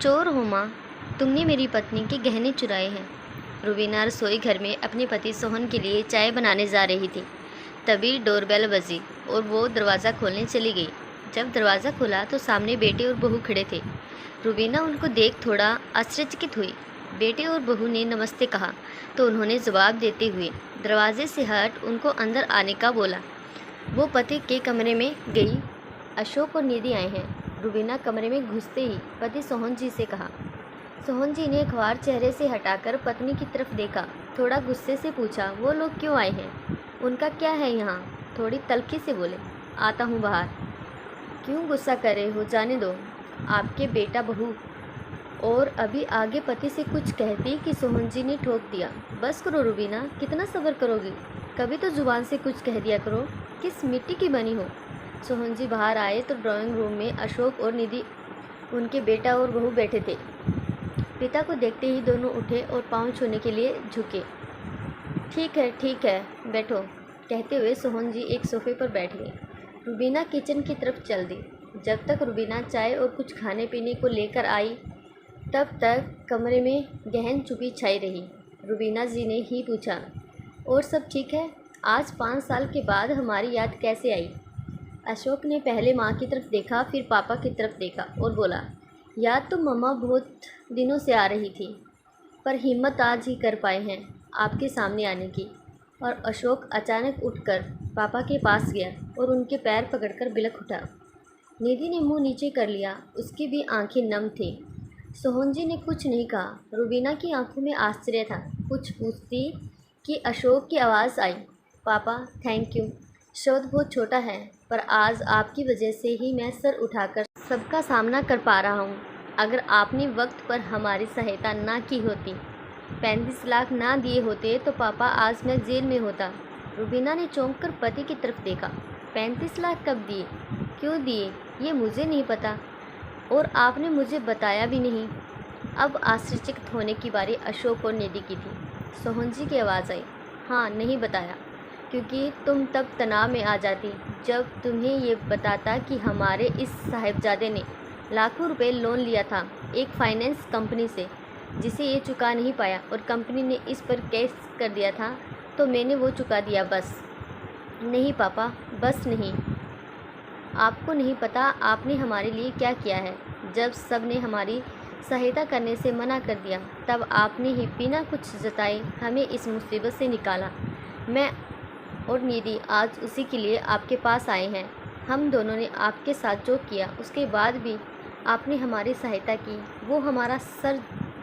चोर हो माँ, तुमने मेरी पत्नी के गहने चुराए हैं। रुबीना रसोई घर में अपने पति सोहन के लिए चाय बनाने जा रही थी। तभी डोरबेल बजी और वो दरवाज़ा खोलने चली गई। जब दरवाज़ा खुला तो सामने बेटे और बहू खड़े थे। रुबीना उनको देख थोड़ा आश्चर्यचकित हुई। बेटे और बहू ने नमस्ते कहा तो उन्होंने जवाब देते हुए दरवाजे से हट उनको अंदर आने का बोला। वो पति के कमरे में गई। अशोक और निधि आए हैं। रुबीना कमरे में घुसते ही पति सोहन जी से कहा। सोहन जी ने अखबार चेहरे से हटाकर पत्नी की तरफ देखा, थोड़ा गुस्से से पूछा, वो लोग क्यों आए हैं, उनका क्या है यहाँ? थोड़ी तल्खी से बोले, आता हूँ बाहर। क्यों गुस्सा कर रहे हो, जाने दो, आपके बेटा बहू। और अभी आगे पति से कुछ कहती कि सोहन जी ने ठोक दिया। बस करो रुबीना, कितना सब्र करोगी, कभी तो जुबान से कुछ कह दिया करो, किस मिट्टी की बनी हो। सोहन जी बाहर आए तो ड्राइंग रूम में अशोक और निधि, उनके बेटा और बहू बैठे थे। पिता को देखते ही दोनों उठे और पाँव छूने के लिए झुके। ठीक है बैठो, कहते हुए सोहन जी एक सोफे पर बैठ गए। रुबीना किचन की तरफ चल दी। जब तक रुबीना चाय और कुछ खाने पीने को लेकर आई तब तक कमरे में गहन चुप्पी छाई रही। रुबीना जी ने ही पूछा, और सब ठीक है? आज 5 साल के बाद हमारी याद कैसे आई? अशोक ने पहले माँ की तरफ देखा, फिर पापा की तरफ देखा और बोला, याद तो मम्मा बहुत दिनों से आ रही थी, पर हिम्मत आज ही कर पाए हैं आपके सामने आने की। और अशोक अचानक उठकर पापा के पास गया और उनके पैर पकड़कर बिलख उठा। निधि ने मुंह नीचे कर लिया, उसकी भी आंखें नम थीं। सोहन जी ने कुछ नहीं कहा। रुबीना की आंखों में आश्चर्य था। कुछ पूछती कि अशोक की आवाज़ आई, पापा थैंक यू। शब्द बहुत छोटा है, पर आज आपकी वजह से ही मैं सर उठाकर सबका सामना कर पा रहा हूँ। अगर आपने वक्त पर हमारी सहायता ना की होती, 35 लाख ना दिए होते तो पापा आज मैं जेल में होता। रुबीना ने चौंक कर पति की तरफ देखा। 35 लाख कब दिए, क्यों दिए, ये मुझे नहीं पता, और आपने मुझे बताया भी नहीं। अब आश्चर्यचकित होने की बारी अशोक और निधि की थी। सोहन जी की आवाज़ आई, हाँ नहीं बताया, क्योंकि तुम तब तनाव में आ जाती जब तुम्हें ये बताता कि हमारे इस साहिबजादे ने लाखों रुपए लोन लिया था एक फाइनेंस कंपनी से, जिसे ये चुका नहीं पाया और कंपनी ने इस पर केस कर दिया था, तो मैंने वो चुका दिया बस। नहीं पापा, बस नहीं, आपको नहीं पता आपने हमारे लिए क्या किया है। जब सब ने हमारी सहायता करने से मना कर दिया, तब आपने ही बिना कुछ जताए हमें इस मुसीबत से निकाला। मैं और निधि आज उसी के लिए आपके पास आए हैं। हम दोनों ने आपके साथ जो किया उसके बाद भी आपने हमारी सहायता की, वो हमारा सर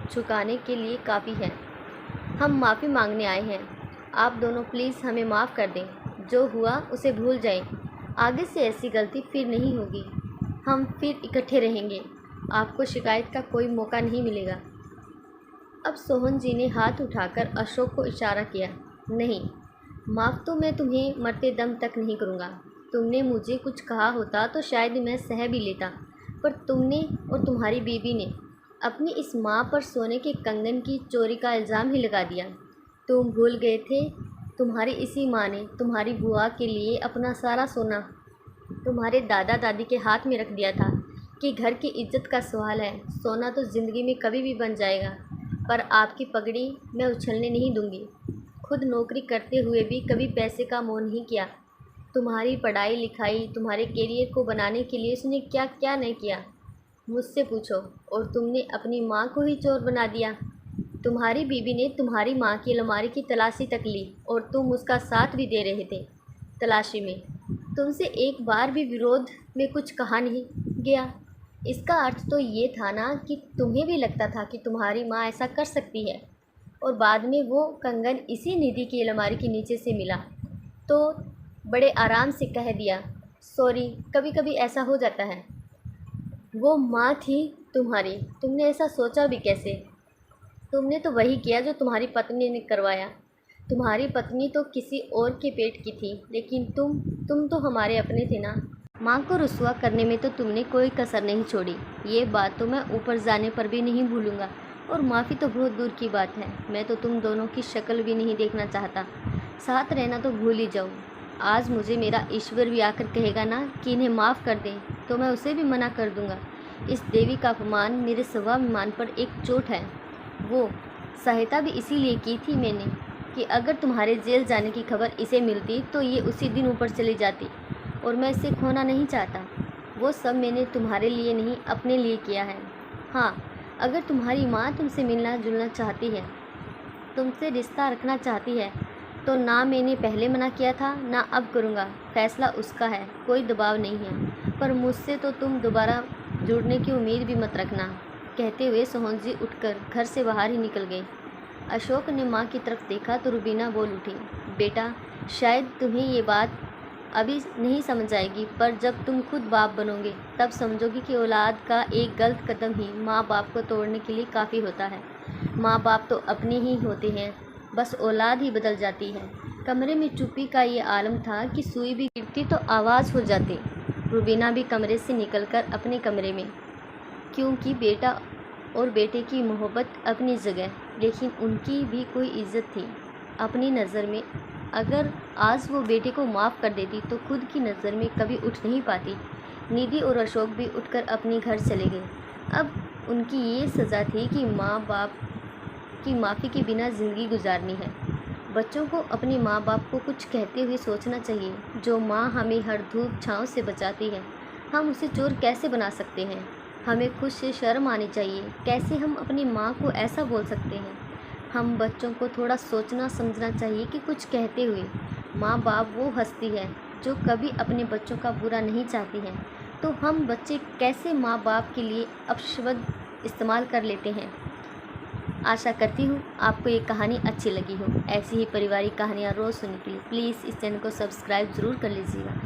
झुकाने के लिए काफ़ी है। हम माफ़ी मांगने आए हैं। आप दोनों प्लीज़ हमें माफ़ कर दें। जो हुआ उसे भूल जाएं। आगे से ऐसी गलती फिर नहीं होगी। हम फिर इकट्ठे रहेंगे। आपको शिकायत का कोई मौका नहीं मिलेगा। अब सोहन जी ने हाथ उठाकर अशोक को इशारा किया, नहीं, माफ़ तो मैं तुम्हें मरते दम तक नहीं करूँगा। तुमने मुझे कुछ कहा होता तो शायद मैं सह भी लेता, पर तुमने और तुम्हारी बीवी ने अपनी इस माँ पर सोने के कंगन की चोरी का इल्ज़ाम ही लगा दिया। तुम भूल गए थे, तुम्हारी इसी माँ ने तुम्हारी बुआ के लिए अपना सारा सोना तुम्हारे दादा दादी के हाथ में रख दिया था कि घर की इज्जत का सवाल है, सोना तो ज़िंदगी में कभी भी बन जाएगा, पर आपकी पगड़ी मैं उछलने नहीं दूँगी। खुद नौकरी करते हुए भी कभी पैसे का मोह नहीं किया। तुम्हारी पढ़ाई लिखाई, तुम्हारे करियर को बनाने के लिए उसने क्या क्या नहीं किया, मुझसे पूछो। और तुमने अपनी माँ को ही चोर बना दिया। तुम्हारी बीवी ने तुम्हारी माँ की अलमारी की तलाशी तक ली और तुम उसका साथ भी दे रहे थे तलाशी में। तुमसे एक बार भी विरोध में कुछ कहा नहीं गया। इसका अर्थ तो ये था ना कि तुम्हें भी लगता था कि तुम्हारी माँ ऐसा कर सकती है। और बाद में वो कंगन इसी निधि की अलमारी के नीचे से मिला तो बड़े आराम से कह दिया, सॉरी, कभी कभी ऐसा हो जाता है। वो माँ थी तुम्हारी, तुमने ऐसा सोचा भी कैसे? तुमने तो वही किया जो तुम्हारी पत्नी ने करवाया। तुम्हारी पत्नी तो किसी और के पेट की थी, लेकिन तुम तो हमारे अपने थे ना। माँ को रुसवा करने में तो तुमने कोई कसर नहीं छोड़ी। ये बात तो मैं ऊपर जाने पर भी नहीं भूलूंगा, और माफ़ी तो बहुत दूर की बात है। मैं तो तुम दोनों की शक्ल भी नहीं देखना चाहता। साथ रहना तो भूल ही जाओ। आज मुझे मेरा ईश्वर भी आकर कहेगा ना कि इन्हें माफ़ कर दें, तो मैं उसे भी मना कर दूंगा। इस देवी का अपमान मेरे स्वाभिमान पर एक चोट है। वो सहायता भी इसीलिए की थी मैंने कि अगर तुम्हारे जेल जाने की खबर इसे मिलती तो ये उसी दिन ऊपर चली जाती, और मैं इसे खोना नहीं चाहता। वो सब मैंने तुम्हारे लिए नहीं, अपने लिए किया है। हाँ, अगर तुम्हारी माँ तुमसे मिलना जुलना चाहती है, तुमसे रिश्ता रखना चाहती है, तो ना मैंने पहले मना किया था, ना अब करूँगा। फैसला उसका है, कोई दबाव नहीं है। पर मुझसे तो तुम दोबारा जुड़ने की उम्मीद भी मत रखना। कहते हुए सोहन जी उठकर घर से बाहर ही निकल गए। अशोक ने माँ की तरफ देखा तो रुबीना बोल उठी, बेटा, शायद तुम्हें ये बात अभी नहीं समझ आएगी, पर जब तुम खुद बाप बनोगे तब समझोगी कि औलाद का एक गलत कदम ही माँ बाप को तोड़ने के लिए काफ़ी होता है। माँ बाप तो अपने ही होते हैं, बस औलाद ही बदल जाती है। कमरे में चुप्पी का ये आलम था कि सुई भी गिरती तो आवाज़ हो जाती। रुबीना भी कमरे से निकलकर अपने कमरे में, क्योंकि बेटा और बेटे की मोहब्बत अपनी जगह, लेकिन उनकी भी कोई इज्जत थी अपनी नज़र में। अगर आज वो बेटे को माफ़ कर देती तो खुद की नज़र में कभी उठ नहीं पाती। निधि और अशोक भी उठकर अपने घर चले गए। अब उनकी ये सज़ा थी कि माँ बाप की माफ़ी के बिना ज़िंदगी गुजारनी है। बच्चों को अपने माँ बाप को कुछ कहते हुए सोचना चाहिए। जो माँ हमें हर धूप छाँव से बचाती है, हम उसे चोर कैसे बना सकते हैं? हमें खुद से शर्म आनी चाहिए। कैसे हम अपनी माँ को ऐसा बोल सकते हैं? हम बच्चों को थोड़ा सोचना समझना चाहिए कि कुछ कहते हुए। माँ बाप वो हस्ती है जो कभी अपने बच्चों का बुरा नहीं चाहती है, तो हम बच्चे कैसे माँ बाप के लिए अपशब्द इस्तेमाल कर लेते हैं। आशा करती हूँ आपको ये कहानी अच्छी लगी हो। ऐसी ही पारिवारिक कहानियाँ रोज़ सुनने के लिए प्लीज़ इस चैनल को सब्सक्राइब ज़रूर कर लीजिएगा।